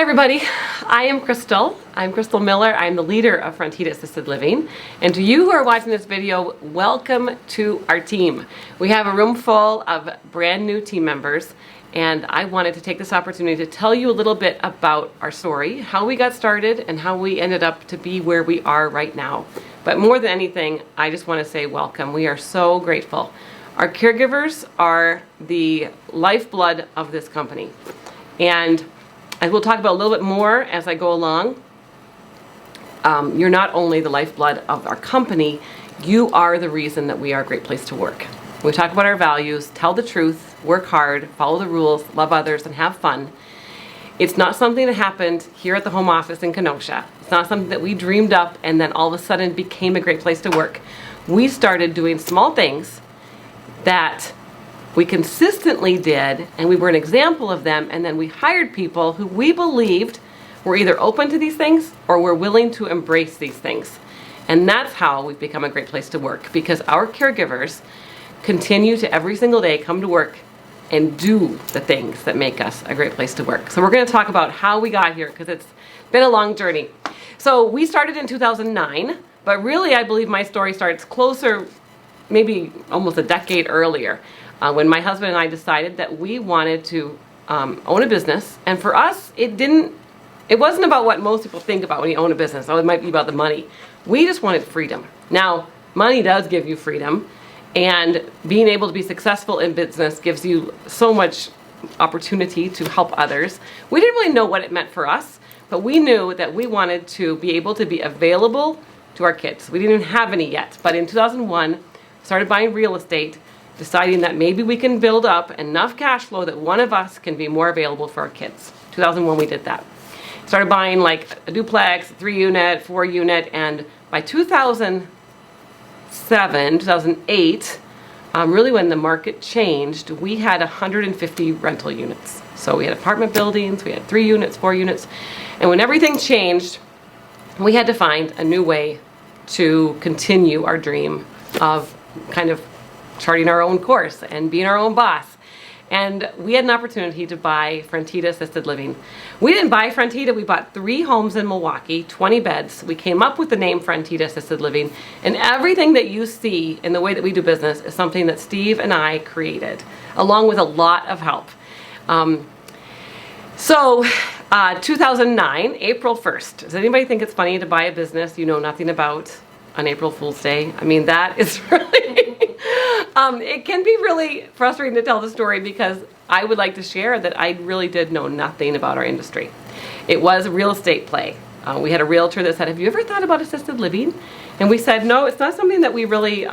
everybody, I am Crystal. I'm Crystal Miller. I'm the leader of Frontida Assisted Living. And to you who are watching this video, welcome to our team. We have a room full of brand new team members, and I wanted to take this opportunity to tell you a little bit about our story, how we got started, and how we ended up to be where we are right now. But more than anything, I just want to say welcome. We are so grateful. Our caregivers are the lifeblood of this company. And as we'll talk about a little bit more as I go along, you're not only the lifeblood of our company, you are the reason that we are a great place to work. We talk about our values, tell the truth, work hard, follow the rules, love others, and have fun. It's not something that happened here at the home office in Kenosha. It's not something that we dreamed up and then all of a sudden became a great place to work. We started doing small things that we consistently did, and we were an example of them, and then we hired people who we believed were either open to these things or were willing to embrace these things. And that's how we've become a great place to work, because our caregivers continue to every single day come to work and do the things that make us a great place to work. So we're going to talk about how we got here, because it's been a long journey. So we started in 2009, but really I believe my story starts closer, maybe almost a decade earlier. When my husband and I decided that we wanted to own a business. And for us, it wasn't about what most people think about when you own a business. Oh, it might be about the money. We just wanted freedom. Now, money does give you freedom, and being able to be successful in business gives you so much opportunity to help others. We didn't really know what it meant for us, but we knew that we wanted to be able to be available to our kids. We didn't even have any yet, but in 2001, started buying real estate, deciding that maybe we can build up enough cash flow that one of us can be more available for our kids. 2001, we did that. Started buying like a duplex, 3-unit, 4-unit, and by 2007, 2008, really when the market changed, we had 150 rental units. So we had apartment buildings, we had 3 units, 4 units, and when everything changed, we had to find a new way to continue our dream of kind of charting our own course and being our own boss. And we had an opportunity to buy Frontida Assisted Living. We didn't buy Frontida, we bought 3 homes in Milwaukee, 20 beds. We came up with the name Frontida Assisted Living, and everything that you see in the way that we do business is something that Steve and I created, along with a lot of help. 2009, April 1st. Does anybody think it's funny to buy a business you know nothing about on April Fool's Day? I mean, that is really, it can be really frustrating to tell the story, because I would like to share that I really did know nothing about our industry. It was a real estate play. We had a realtor that said, have you ever thought about assisted living? And we said, no, it's not something that we really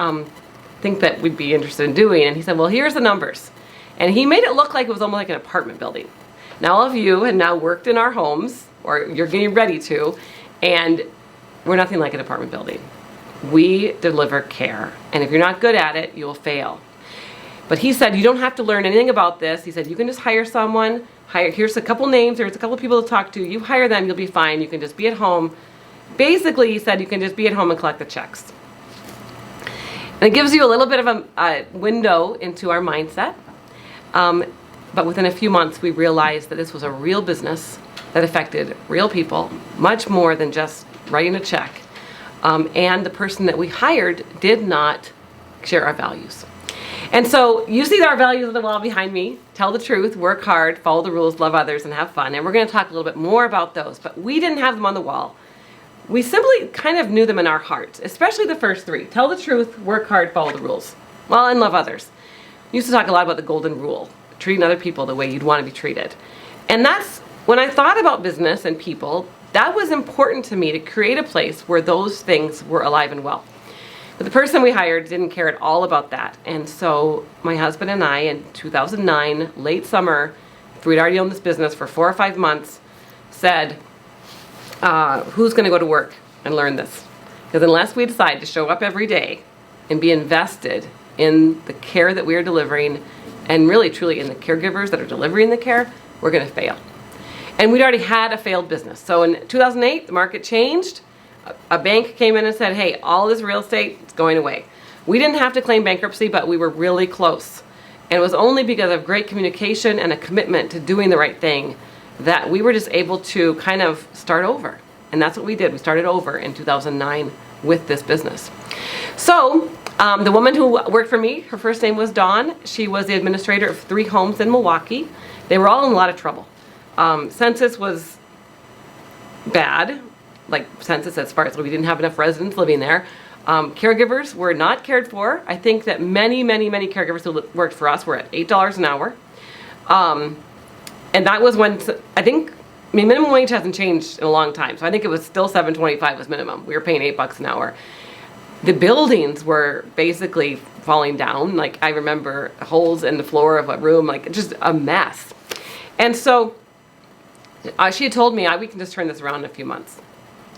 think that we'd be interested in doing. And he said, well, here's the numbers. And he made it look like it was almost like an apartment building. Now all of you have now worked in our homes, or you're getting ready to, and we're nothing like an apartment building. We deliver care, and if you're not good at it, you'll fail. But he said, you don't have to learn anything about this. He said, you can just hire someone, here's a couple names, here's a couple people to talk to, you hire them, you'll be fine, you can just be at home. Basically, he said, you can just be at home and collect the checks. And it gives you a little bit of a window into our mindset. But within a few months, we realized that this was a real business that affected real people, much more than just writing a check. And the person that we hired did not share our values. And so you see our values on the wall behind me: tell the truth, work hard, follow the rules, love others, and have fun. And we're going to talk a little bit more about those, but we didn't have them on the wall. We simply kind of knew them in our hearts, especially the first 3. Tell the truth, work hard, follow the rules. Well, and love others. We used to talk a lot about the golden rule, treating other people the way you'd want to be treated. And that's, when I thought about business and people, that was important to me, to create a place where those things were alive and well. But the person we hired didn't care at all about that. And so my husband and I, in 2009, late summer, we'd already owned this business for 4 or 5 months, said, who's going to go to work and learn this? Because unless we decide to show up every day and be invested in the care that we are delivering, and really truly in the caregivers that are delivering the care, we're going to fail. And we'd already had a failed business. So in 2008, the market changed. A bank came in and said, hey, all this real estate is going away. We didn't have to claim bankruptcy, but we were really close. And it was only because of great communication and a commitment to doing the right thing that we were just able to kind of start over. And that's what we did. We started over in 2009 with this business. So the woman who worked for me, her first name was Dawn. She was the administrator of 3 homes in Milwaukee. They were all in a lot of trouble. Census was bad, like census as far as we didn't have enough residents living there. Caregivers were not cared for. I think that many caregivers who worked for us were at $8 an hour. And that was when, minimum wage hasn't changed in a long time. So I think it was still $7.25 was minimum. We were paying $8 an hour. The buildings were basically falling down. Like, I remember holes in the floor of a room, like just a mess. And so she had told me, we can just turn this around in a few months.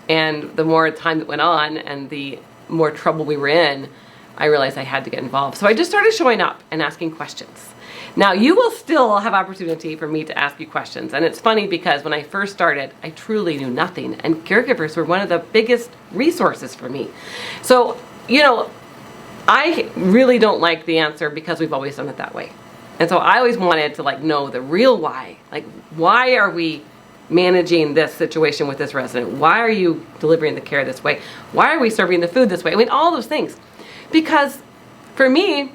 And the more time that went on and the more trouble we were in, I realized I had to get involved. So I just started showing up and asking questions. Now, you will still have opportunity for me to ask you questions. And it's funny because when I first started, I truly knew nothing. And caregivers were one of the biggest resources for me. So, I really don't like the answer because we've always done it that way. And so I always wanted to know the real why. Like, why are we managing this situation with this resident? Why are you delivering the care this way? Why are we serving the food this way? I mean, all those things. Because for me,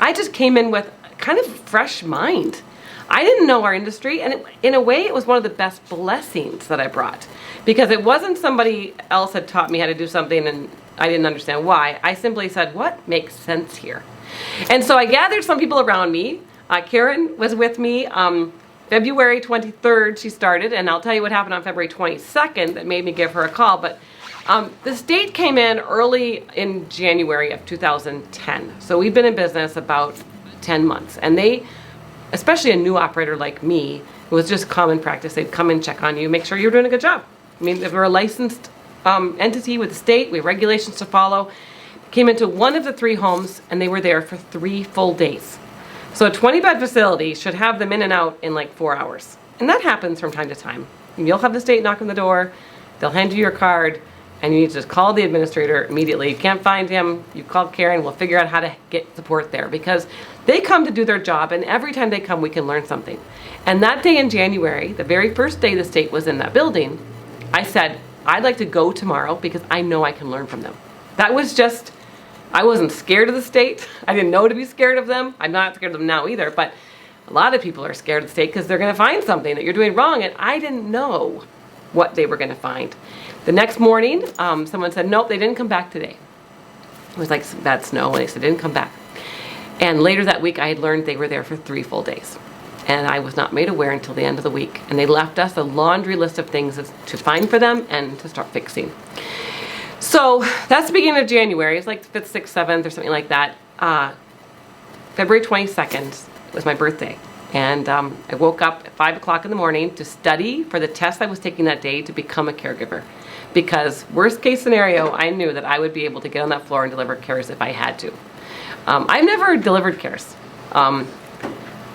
I just came in with kind of fresh mind. I didn't know our industry, and in a way it was one of the best blessings that I brought, because it wasn't somebody else had taught me how to do something and I didn't understand why. I simply said, what makes sense here? And so I gathered some people around me. Karen was with me. February 23rd she started, and I'll tell you what happened on February 22nd that made me give her a call. But the state came in early in January of 2010. So we've been in business about 10 months, and they, especially a new operator like me, it was just common practice. They'd come and check on you, make sure you're doing a good job. I mean, if we're a licensed entity with the state, we have regulations to follow. Came into one of the 3 homes, and they were there for 3 full days. So a 20-bed facility should have them in and out in like 4 hours. And that happens from time to time. And you'll have the state knock on the door, they'll hand you your card, and you need to just call the administrator immediately. You can't find him, you call Karen, we'll figure out how to get support there, because they come to do their job, and every time they come we can learn something. And that day in January, the very first day the state was in that building, I said, I'd like to go tomorrow because I know I can learn from them. That was just, I wasn't scared of the state. I didn't know to be scared of them. I'm not scared of them now either, but a lot of people are scared of the state because they're going to find something that you're doing wrong, and I didn't know what they were going to find. The next morning, someone said, nope, they didn't come back today. It was like bad snow, and they said, they didn't come back. And later that week, I had learned they were there for 3 full days. And I was not made aware until the end of the week. And they left us a laundry list of things to find for them and to start fixing. So that's the beginning of January. It's like the 5th, 6th, 7th or something like that. February 22nd was my birthday. And I woke up at 5 o'clock in the morning to study for the test I was taking that day to become a caregiver. Because worst case scenario, I knew that I would be able to get on that floor and deliver cares if I had to. I've never delivered cares.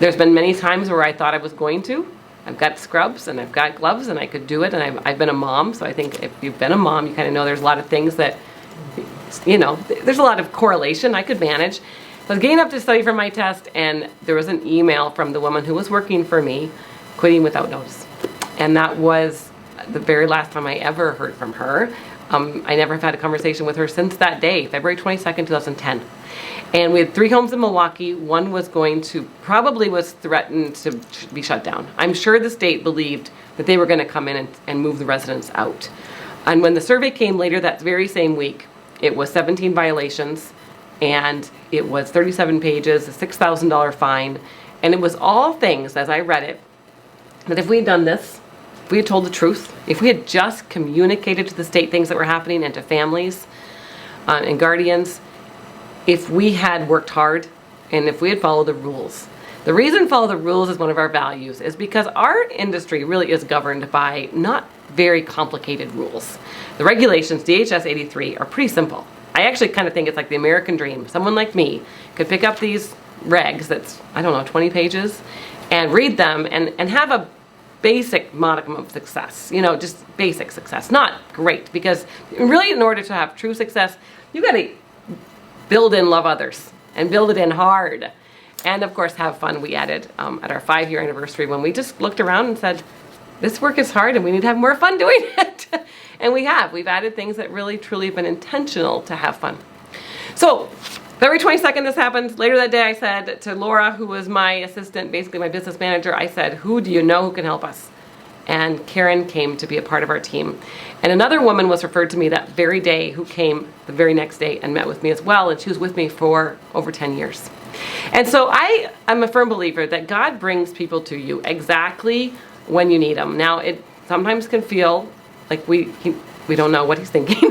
There's been many times where I thought I was going to. I've got scrubs and I've got gloves and I could do it, and I've been a mom, so I think if you've been a mom, you kind of know there's a lot of things that, there's a lot of correlation I could manage. So I was getting up to study for my test, and there was an email from the woman who was working for me, quitting without notice. And that was the very last time I ever heard from her. I never have had a conversation with her since that day, February 22nd, 2010. And we had 3 homes in Milwaukee. One was probably was threatened to be shut down. I'm sure the state believed that they were going to come in and move the residents out. And when the survey came later that very same week, it was 17 violations, and it was 37 pages, a $6,000 fine, and it was all things, as I read it, that if we had done this, if we had told the truth, if we had just communicated to the state things that were happening and to families and guardians, if we had worked hard and if we had followed the rules. The reason follow the rules is one of our values is because our industry really is governed by not very complicated rules. The regulations, DHS 83, are pretty simple. I actually kind of think it's like the American dream. Someone like me could pick up these regs that's, 20 pages and read them and have a basic modicum of success, just basic success. Not great, because really in order to have true success, you got to build in love others and build it in hard. And of course have fun. We added at our 5-year anniversary when we just looked around and said, this work is hard and we need to have more fun doing it. And we have. We've added things that really, truly have been intentional to have fun. So February 22nd, this happened. Later that day, I said to Laura, who was my assistant, basically my business manager, I said, who do you know who can help us? And Karen came to be a part of our team. And another woman was referred to me that very day who came the very next day and met with me as well. And she was with me for over 10 years. And so I'm a firm believer that God brings people to you exactly when you need them. Now, it sometimes can feel like we don't know what he's thinking.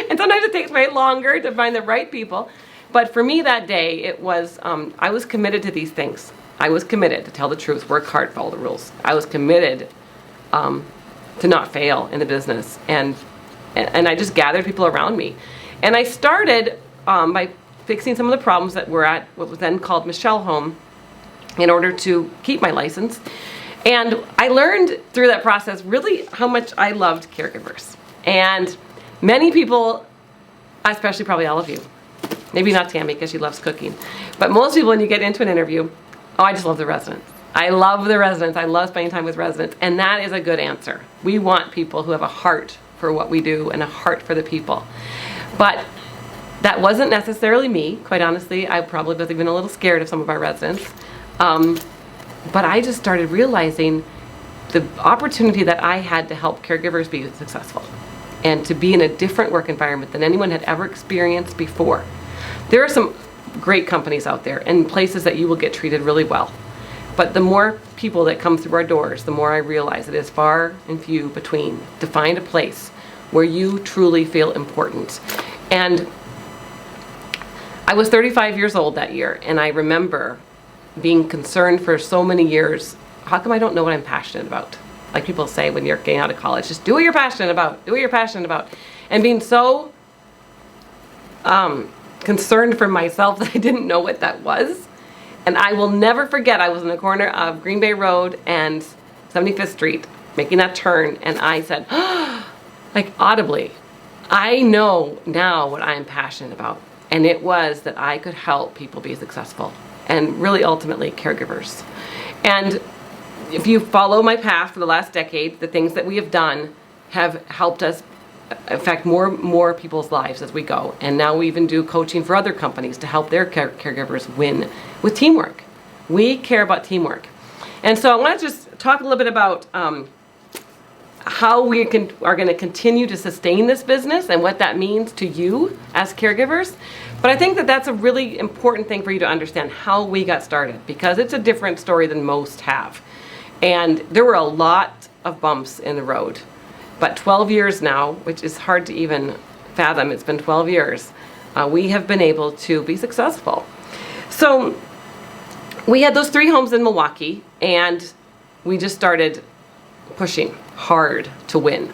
And sometimes it takes way longer to find the right people. But for me that day, it was, I was committed to these things. I was committed to tell the truth, work hard, follow the rules. I was committed to not fail in the business. And I just gathered people around me. And I started by fixing some of the problems that were at what was then called Michelle Home in order to keep my license. And I learned through that process really how much I loved caregivers. And many people, especially probably all of you, maybe not Tammy because she loves cooking, but most people when you get into an interview, oh, I just love the residents. I love the residents. I love spending time with residents. And that is a good answer. We want people who have a heart for what we do and a heart for the people. But that wasn't necessarily me. Quite honestly, I probably was even a little scared of some of our residents. But I just started realizing the opportunity that I had to help caregivers be successful and to be in a different work environment than anyone had ever experienced before. There are some great companies out there and places that you will get treated really well. But the more people that come through our doors, the more I realize it is far and few between to find a place where you truly feel important. And I was 35 years old that year, and I remember being concerned for so many years, how come I don't know what I'm passionate about? Like people say when you're getting out of college, just do what you're passionate about, do what you're passionate about. And being so concerned for myself that I didn't know what that was. And I will never forget, I was in the corner of Green Bay Road and 75th Street, making that turn, and I said, like audibly, I know now what I'm passionate about. And it was that I could help people be successful, and really ultimately caregivers. And if you follow my path for the last decade, the things that we have done have helped us affect more people's lives as we go. And now we even do coaching for other companies to help their caregivers win with teamwork. We care about teamwork. And so I want to just talk a little bit about how we are going to continue to sustain this business and what that means to you as caregivers. But I think that that's a really important thing for you to understand how we got started, because it's a different story than most have. And there were a lot of bumps in the road. But 12 years now, which is hard to even fathom, it's been 12 years, we have been able to be successful. So we had those 3 homes in Milwaukee, and we just started pushing hard to win.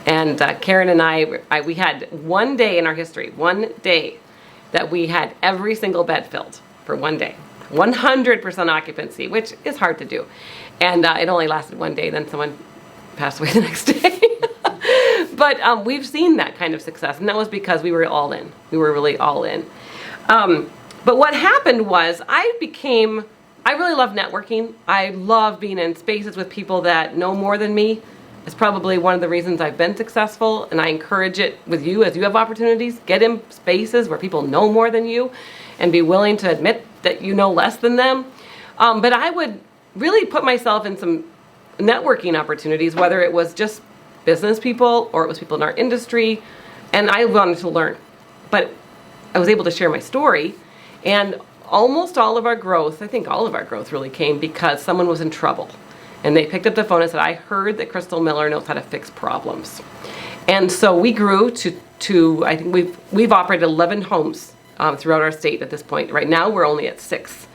And Karen and I, we had one day in our history, one day, that we had every single bed filled for one day. 100% occupancy, which is hard to do. And it only lasted one day, then someone passed away the next day. But we've seen that kind of success, and that was because we were all in. We were really all in. But what happened was I really love networking. I love being in spaces with people that know more than me. It's probably one of the reasons I've been successful, and I encourage it with you as you have opportunities. Get in spaces where people know more than you and be willing to admit that you know less than them. But I would really put myself in some networking opportunities, whether it was just business people or it was people in our industry, and I wanted to learn. But I was able to share my story, and almost all of our growth, I think all of our growth really came because someone was in trouble. And they picked up the phone and said, I heard that Crystal Miller knows how to fix problems. And so we grew to I think we've operated 11 homes throughout our state at this point. Right now we're only at 6.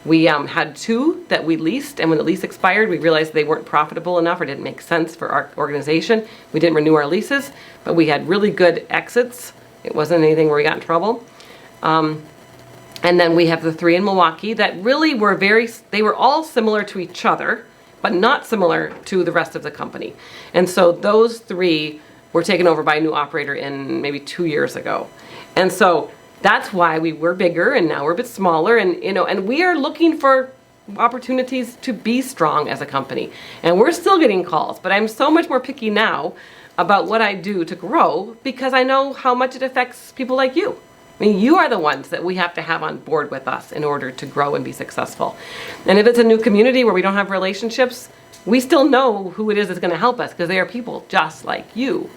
We had 2 that we leased, and when the lease expired, we realized they weren't profitable enough or didn't make sense for our organization. We didn't renew our leases, but we had really good exits. It wasn't anything where we got in trouble. And then we have the 3 in Milwaukee that really were they were all similar to each other, but not similar to the rest of the company. And so those 3 were taken over by a new operator in maybe 2 years ago. And so that's why we were bigger, and now we're a bit smaller, and and we are looking for opportunities to be strong as a company. And we're still getting calls, but I'm so much more picky now about what I do to grow because I know how much it affects people like you. I mean, you are the ones that we have to have on board with us in order to grow and be successful. And if it's a new community where we don't have relationships, we still know who it is that's going to help us because they are people just like you.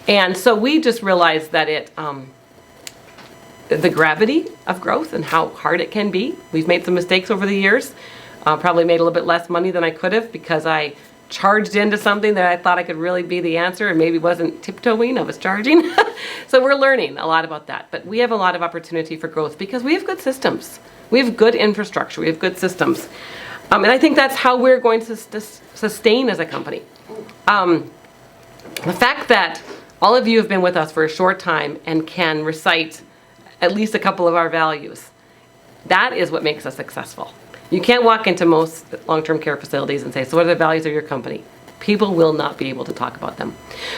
And so we just realized that the gravity of growth and how hard it can be. We've made some mistakes over the years. Probably made a little bit less money than I could have because I charged into something that I thought I could really be the answer and maybe wasn't tiptoeing, I was charging. So we're learning a lot about that. But we have a lot of opportunity for growth because we have good systems. We have good infrastructure. We have good systems. And I think that's how we're going to sustain as a company. The fact that all of you have been with us for a short time and can recite at least a couple of our values, that is what makes us successful. You can't walk into most long-term care facilities and say, so what are the values of your company? People will not be able to talk about them.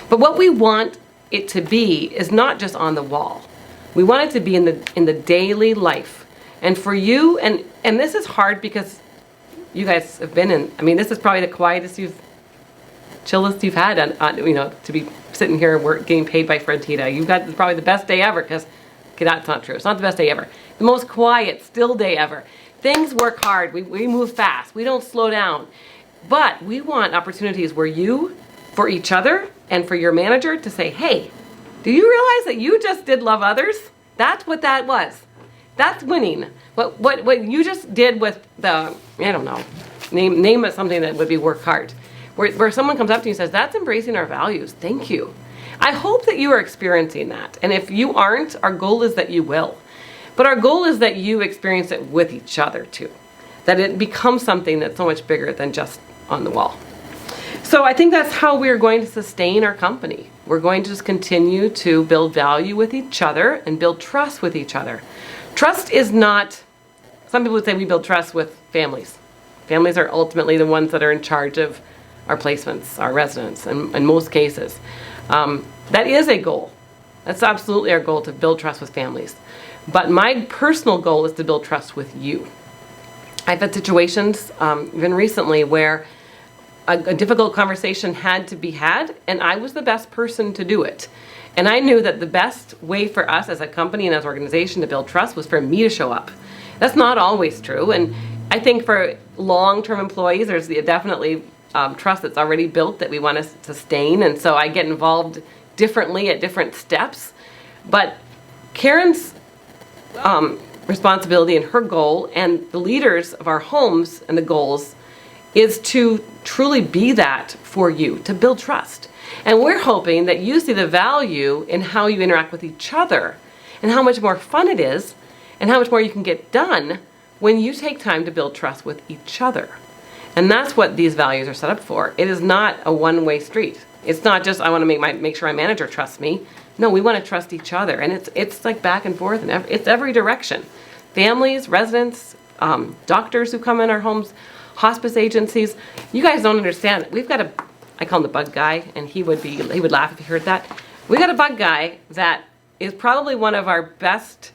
But what we want it to be is not just on the wall. We want it to be in the daily life. And for you, and this is hard because you guys have been in, I mean, this is probably the quietest chillest you've had to be sitting here and getting paid by Frontida. You've got probably the best day ever because, okay, that's not true. It's not the best day ever. The most quiet, still day ever. Things work hard. We move fast. We don't slow down. But we want opportunities where you, for each other, and for your manager to say, hey, do you realize that you just did love others? That's what that was. That's winning. What you just did with the, I don't know, name it something that would be work hard. Where someone comes up to you and says, that's embracing our values. Thank you. I hope that you are experiencing that. And if you aren't, our goal is that you will. But our goal is that you experience it with each other too. That it becomes something that's so much bigger than just on the wall. So I think that's how we're going to sustain our company. We're going to just continue to build value with each other and build trust with each other. Trust is not, some people would say we build trust with families. Families are ultimately the ones that are in charge of our placements, our residents, in most cases. That is a goal. That's absolutely our goal, to build trust with families. But my personal goal is to build trust with you. I've had situations, even recently, where a difficult conversation had to be had, and I was the best person to do it. And I knew that the best way for us as a company and as an organization to build trust was for me to show up. That's not always true. And I think for long-term employees, there's definitely trust that's already built that we want to sustain. And so I get involved differently at different steps. But Karen's responsibility and her goal, and the leaders of our homes and the goals, is to truly be that for you, to build trust. And we're hoping that you see the value in how you interact with each other and how much more fun it is and how much more you can get done when you take time to build trust with each other. And that's what these values are set up for. It is not a one-way street. It's not just, I want to make sure my manager trusts me. No, we want to trust each other. And it's like back and forth, and it's every direction. Families, residents, doctors who come in our homes, hospice agencies. You guys don't understand. We've got I call him the bug guy, and he would laugh if he heard that. We got a bug guy that is probably one of our best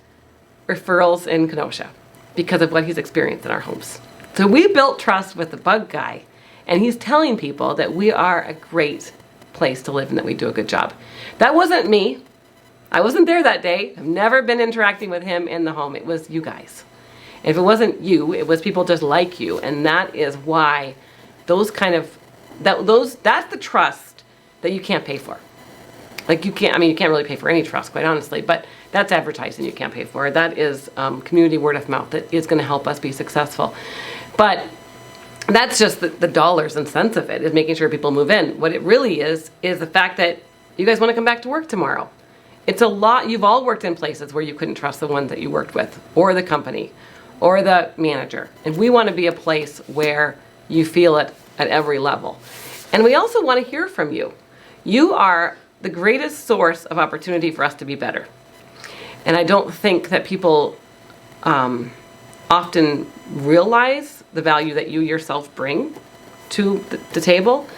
referrals in Kenosha because of what he's experienced in our homes. So we built trust with the bug guy, and he's telling people that we are a great place to live and that we do a good job. That wasn't me. I wasn't there that day. I've never been interacting with him in the home. It was you guys. And if it wasn't you, it was people just like you. And that is why that's the trust that you can't pay for. Like you can't really pay for any trust, quite honestly, but that's advertising you can't pay for. That is community word of mouth that is going to help us be successful. But that's just the dollars and cents of it, is making sure people move in. What it really is the fact that you guys want to come back to work tomorrow. It's a lot. You've all worked in places where you couldn't trust the ones that you worked with, or the company, or the manager. And we want to be a place where you feel it at every level. And we also want to hear from you. You are the greatest source of opportunity for us to be better. And I don't think that people often realize the value that you yourself bring to the table,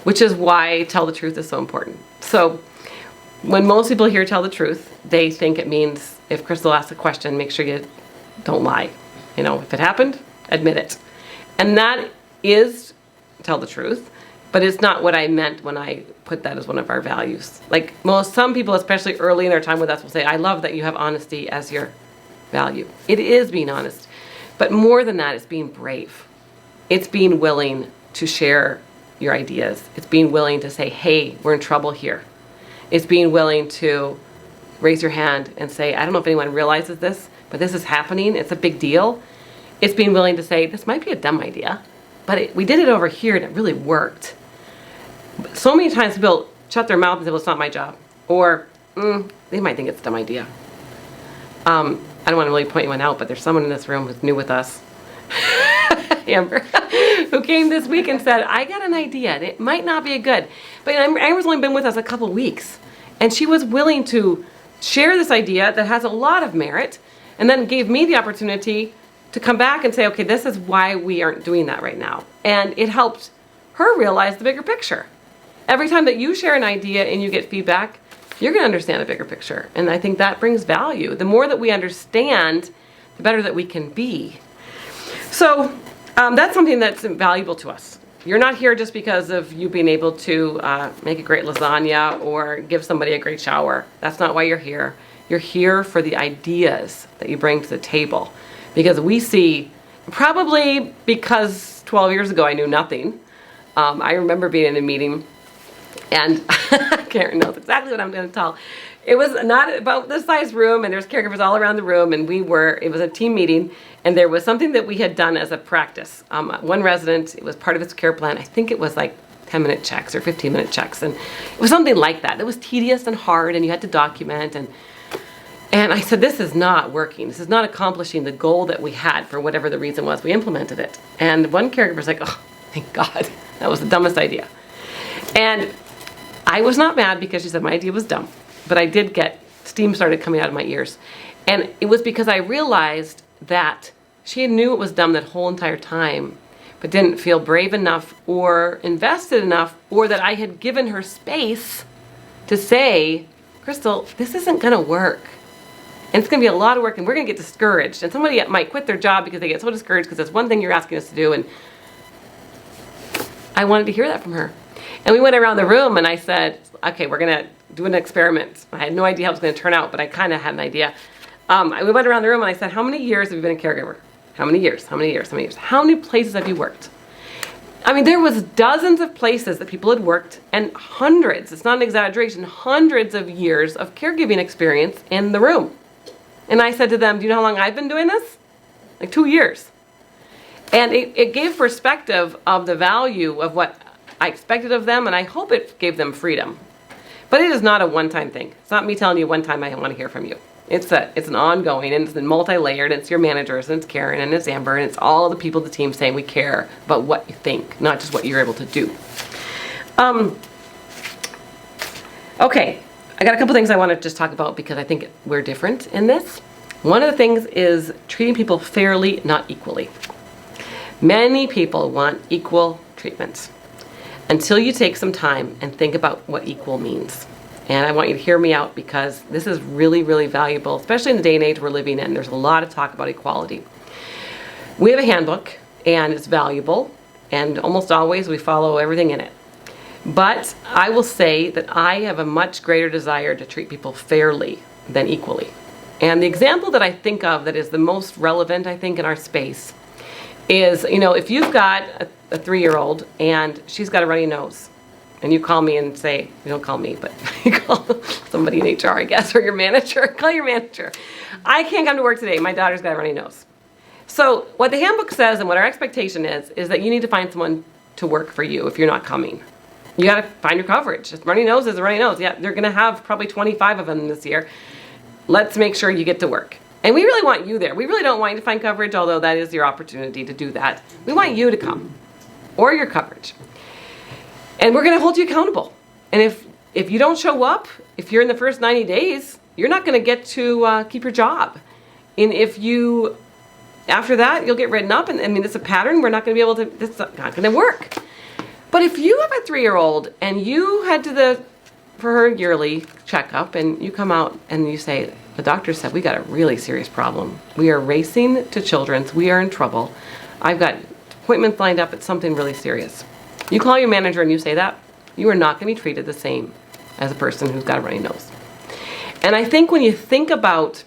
which is why tell the truth is so important. So when most people hear tell the truth, they think it means if Crystal asks a question, make sure you don't lie. If it happened, admit it. And that is, tell the truth, but it's not what I meant when I put that as one of our values. Like some people, especially early in their time with us, will say, I love that you have honesty as your value. It is being honest. But more than that, it's being brave. It's being willing to share your ideas. It's being willing to say, hey, we're in trouble here. It's being willing to raise your hand and say, I don't know if anyone realizes this, but this is happening. It's a big deal. It's being willing to say, this might be a dumb idea, but we did it over here and it really worked. So many times people shut their mouth and say, well, it's not my job. Or they might think it's a dumb idea. I don't want to really point anyone out, but there's someone in this room who's new with us, Amber, who came this week and said, I got an idea. And it might not be a good, but Amber's only been with us a couple weeks. And she was willing to share this idea that has a lot of merit, and then gave me the opportunity to come back and say, okay, this is why we aren't doing that right now. And it helped her realize the bigger picture. Every time that you share an idea and you get feedback, you're going to understand the bigger picture. And I think that brings value. The more that we understand, the better that we can be. So that's something that's valuable to us. You're not here just because of you being able to make a great lasagna or give somebody a great shower. That's not why you're here. You're here for the ideas that you bring to the table. Because we see, probably because 12 years ago I knew nothing. I remember being in a meeting, and Karen knows exactly what I'm going to tell. It was not about this size room, and there's caregivers all around the room, and it was a team meeting, and there was something that we had done as a practice. One resident, it was part of its care plan. I think it was like 10-minute checks or 15-minute checks, and it was something like that. It was tedious and hard, and you had to document, and I said, this is not working. This is not accomplishing the goal that we had for whatever the reason was. We implemented it. And one caregiver was like, oh, thank God. That was the dumbest idea. And I was not mad because she said my idea was dumb. But I did get, steam started coming out of my ears. And it was because I realized that she knew it was dumb that whole entire time, but didn't feel brave enough or invested enough, or that I had given her space to say, Crystal, this isn't going to work. And it's going to be a lot of work, and we're going to get discouraged. And somebody might quit their job because they get so discouraged because that's one thing you're asking us to do. And I wanted to hear that from her. And we went around the room, and I said, okay, we're going to do an experiment. I had no idea how it was going to turn out, but I kind of had an idea. We went around the room, and I said, how many years have you been a caregiver? How many years? How many years? How many years? How many places have you worked? I mean, there was dozens of places that people had worked, and hundreds, it's not an exaggeration, hundreds of years of caregiving experience in the room. And I said to them, do you know how long I've been doing this? Like 2 years. And it gave perspective of the value of what I expected of them, and I hope it gave them freedom. But it is not a one-time thing. It's not me telling you one time I want to hear from you. It's an ongoing, and it's multi-layered, and it's your managers, and it's Karen, and it's Amber, and it's all the people of the team saying we care about what you think, not just what you're able to do. Okay. I got a couple things I want to just talk about because I think we're different in this. One of the things is treating people fairly, not equally. Many people want equal treatment until you take some time and think about what equal means. And I want you to hear me out because this is really, really valuable, especially in the day and age we're living in. There's a lot of talk about equality. We have a handbook, and it's valuable, and almost always we follow everything in it. But I will say that I have a much greater desire to treat people fairly than equally. And the example that I think of that is the most relevant, I think, in our space is, if you've got a 3-year-old and she's got a runny nose, and you call me and say, you don't call me, but you call somebody in HR, I guess, or your manager, call your manager. I can't come to work today. My daughter's got a runny nose. So what the handbook says and what our expectation is that you need to find someone to work for you if you're not coming. You got to find your coverage. Just runny nose is a runny nose. Yeah, they're going to have probably 25 of them this year. Let's make sure you get to work. And we really want you there. We really don't want you to find coverage, although that is your opportunity to do that. We want you to come, or your coverage. And we're going to hold you accountable. And if you don't show up, if you're in the first 90 days, you're not going to get to keep your job. And after that, you'll get written up. And it's a pattern. We're not going to be able to, it's not going to work. But if you have a 3-year-old and you head for her yearly checkup and you come out and you say, the doctor said we got a really serious problem. We are racing to Children's. We are in trouble. I've got appointments lined up, it's something really serious. You call your manager and you say that, you are not going to be treated the same as a person who's got a runny nose. And I think when you think about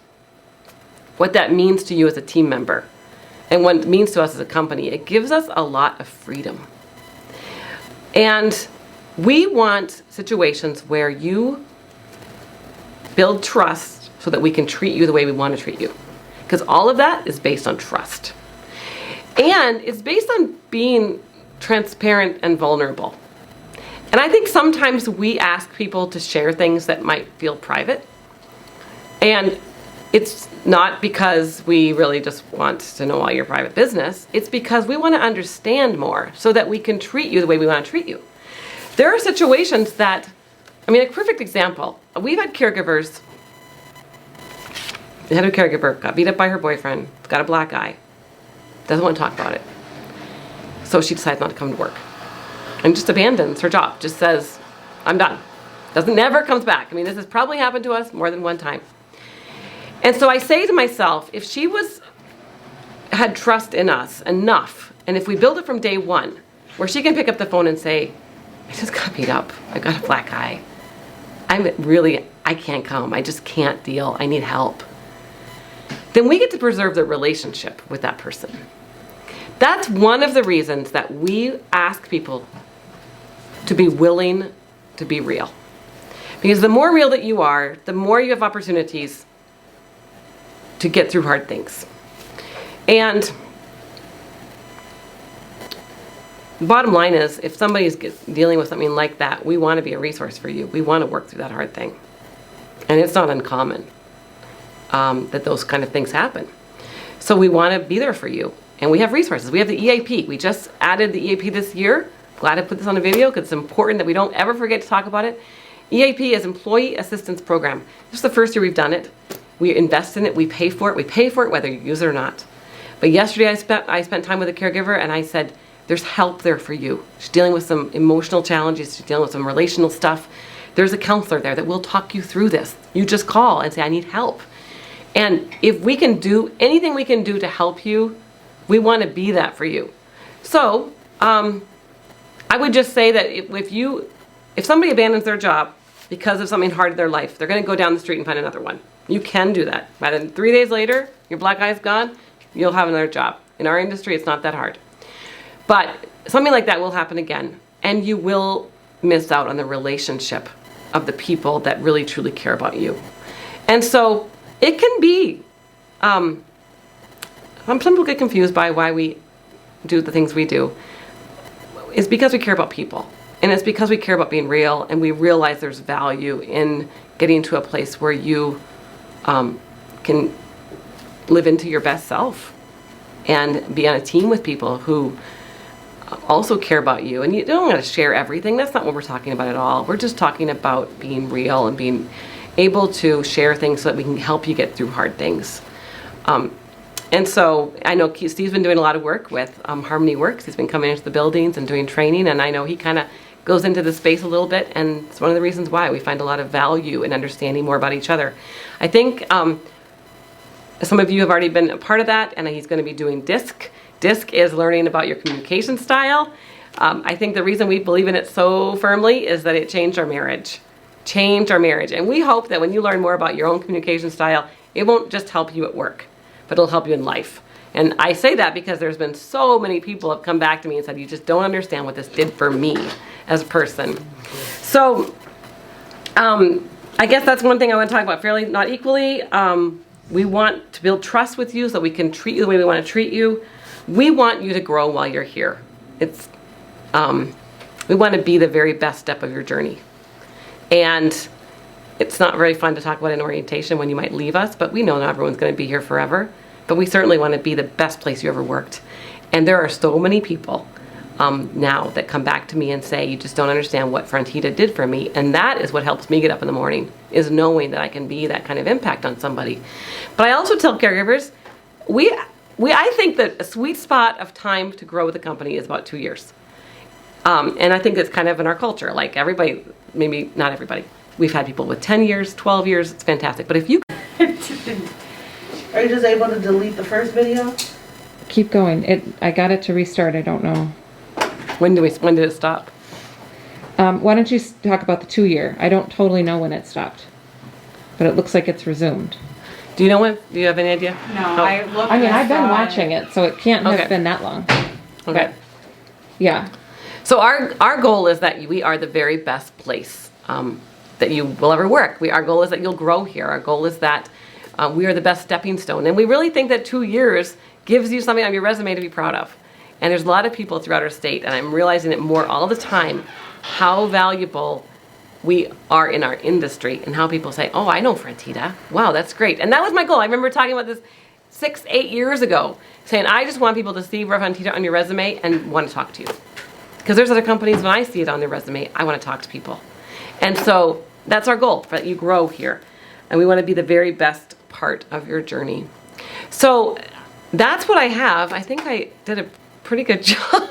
what that means to you as a team member and what it means to us as a company, it gives us a lot of freedom. And we want situations where you build trust so that we can treat you the way we want to treat you. Because all of that is based on trust. And it's based on being transparent and vulnerable. And I think sometimes we ask people to share things that might feel private. And it's not because we really just want to know all your private business. It's because we want to understand more so that we can treat you the way we want to treat you. There are situations that, I mean, a perfect example. We've had caregivers, the head of a caregiver got beat up by her boyfriend, got a black eye, doesn't want to talk about it. So she decides not to come to work and just abandons her job, just says, I'm done. Never comes back. I mean, this has probably happened to us more than one time. And so I say to myself, if she had trust in us enough, and if we build it from day one, where she can pick up the phone and say, I just got beat up, I got a black eye, I can't come, I just can't deal, I need help, then we get to preserve the relationship with that person. That's one of the reasons that we ask people to be willing to be real. Because the more real that you are, the more you have opportunities to get through hard things. And the bottom line is, if somebody's dealing with something like that, we want to be a resource for you. We want to work through that hard thing. And it's not uncommon that those kind of things happen. So we want to be there for you. And we have resources. We have the EAP. We just added the EAP this year. Glad I put this on a video because it's important that we don't ever forget to talk about it. EAP is Employee Assistance Program. This is the first year we've done it. We invest in it. We pay for it. We pay for it whether you use it or not. But yesterday I spent time with a caregiver and I said, there's help there for you. She's dealing with some emotional challenges. She's dealing with some relational stuff. There's a counselor there that will talk you through this. You just call and say, I need help. And if we can do anything we can do to help you, we want to be that for you. So I would just say that if somebody abandons their job because of something hard in their life, they're going to go down the street and find another one. You can do that. By then 3 days later, your black eye's gone, you'll have another job. In our industry, it's not that hard. But something like that will happen again, and you will miss out on the relationship of the people that really truly care about you. And so it can be, some people get confused by why we do the things we do. It's because we care about people. And it's because we care about being real, and we realize there's value in getting to a place where you can live into your best self and be on a team with people who also care about you. And you don't want to share everything. That's not what we're talking about at all. We're just talking about being real and being able to share things so that we can help you get through hard things. And so I know Steve's been doing a lot of work with Harmony Works. He's been coming into the buildings and doing training, and I know he kind of goes into the space a little bit, and it's one of the reasons why we find a lot of value in understanding more about each other. I think some of you have already been a part of that, and he's going to be doing DISC. DISC is learning about your communication style. I think the reason we believe in it so firmly is that it changed our marriage. And we hope that when you learn more about your own communication style, it won't just help you at work, but it'll help you in life. And I say that because there's been so many people have come back to me and said, you just don't understand what this did for me as a person. So I guess that's one thing I want to talk about fairly, not equally. We want to build trust with you so we can treat you the way we want to treat you. We want you to grow while you're here. We want to be the very best step of your journey. And it's not very fun to talk about an orientation when you might leave us, but we know not everyone's going to be here forever. But we certainly want to be the best place you ever worked. And there are so many people now that come back to me and say, you just don't understand what Frontida did for me. And that is what helps me get up in the morning, is knowing that I can be that kind of impact on somebody. But I also tell caregivers, I think that a sweet spot of time to grow with a company is about 2 years. And I think it's kind of in our culture, like everybody, maybe not everybody. We've had people with 10 years, 12 years, it's fantastic. But if you... Are you just able to delete the first video? keep going. I got it to restart. I don't know. When did it stop? Why don't you talk about the 2-year? I don't totally know when it stopped, but it looks like it's resumed. Do you know when? Do you have any idea? No, Oh. I mean, I've been watching it, so it can't have been that long. Okay. But, yeah. So our goal is that we are the very best place that you will ever work. Our goal is that you'll grow here. Our goal is that we are the best stepping stone. And we really think that 2 years gives you something on your resume to be proud of. And there's a lot of people throughout our state, and I'm realizing it more all the time, how valuable we are in our industry and how people say, oh, I know Frontida. Wow, that's great. And that was my goal. I remember talking about this 6-8 years ago, saying I just want people to see Frontida on your resume and want to talk to you. Because there's other companies, when I see it on their resume, I want to talk to people. And so that's our goal, that you grow here. And we want to be the very best part of your journey. So that's what I have. I think I did a pretty good job.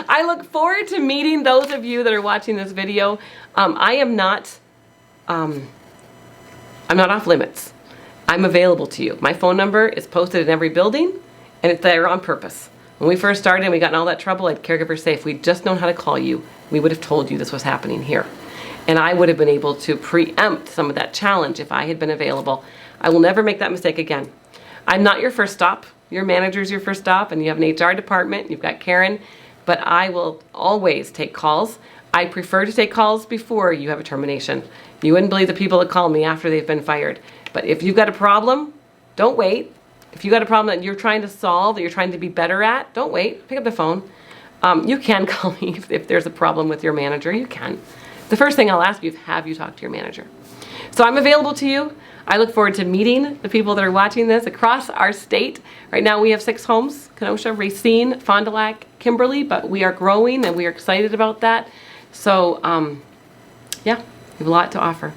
I look forward to meeting those of you that are watching this video. I'm not off limits. I'm available to you. My phone number is posted in every building, and it's there on purpose. When we first started and we got in all that trouble at Caregiver Safe, if we'd just known how to call you, we would have told you this was happening here. And I would have been able to preempt some of that challenge if I had been available. I will never make that mistake again. I'm not your first stop. Your manager's your first stop, and you have an HR department, you've got Karen, but I will always take calls. I prefer to take calls before you have a termination. You wouldn't believe the people that call me after they've been fired. But if you've got a problem, don't wait. If you've got a problem that you're trying to solve, that you're trying to be better at, don't wait. Pick up the phone. You can call me if there's a problem with your manager. You can. The first thing I'll ask you is, have you talked to your manager? So I'm available to you. I look forward to meeting the people that are watching this across our state. Right now we have 6 homes: Kenosha, Racine, Fond du Lac, Kimberly, but we are growing and we are excited about that. So yeah, we have a lot to offer.